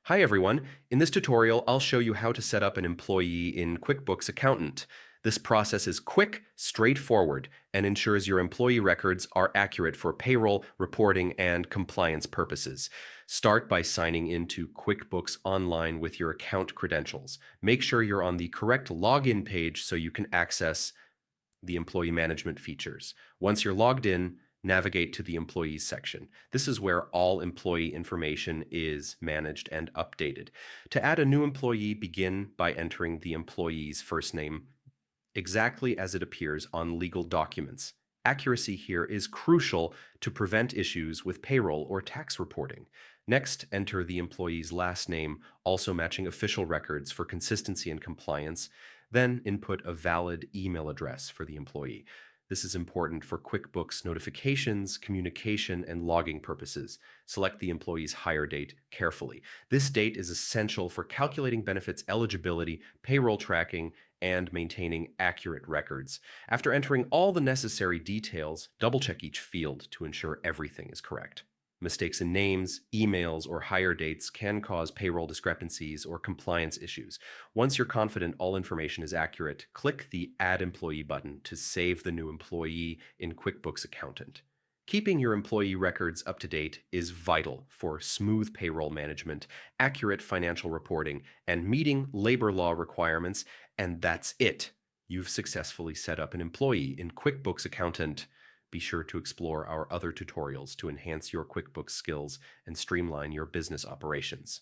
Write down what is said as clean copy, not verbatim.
Hi everyone. In this tutorial, I'll show you how to set up an employee in QuickBooks Accountant. This process is quick, straightforward, and ensures your employee records are accurate for payroll, reporting, and compliance purposes. Start by signing into QuickBooks Online with your account credentials. Make sure you're on the correct login page so you can access the employee management features. Once you're logged in, navigate to the employees section. This is where all employee information is managed and updated. To add a new employee, begin by entering the employee's first name exactly as it appears on legal documents. Accuracy here is crucial to prevent issues with payroll or tax reporting. Next, enter the employee's last name, also matching official records for consistency and compliance. Then input a valid email address for the employee. This is important for QuickBooks notifications, communication, and logging purposes. Select the employee's hire date carefully. This date is essential for calculating benefits eligibility, payroll tracking, and maintaining accurate records. After entering all the necessary details, double-check each field to ensure everything is correct. Mistakes in names, emails, or hire dates can cause payroll discrepancies or compliance issues. Once you're confident all information is accurate, click the Add Employee button to save the new employee in QuickBooks Accountant. Keeping your employee records up to date is vital for smooth payroll management, accurate financial reporting, and meeting labor law requirements, and that's it. You've successfully set up an employee in QuickBooks Accountant. Be sure to explore our other tutorials to enhance your QuickBooks skills and streamline your business operations.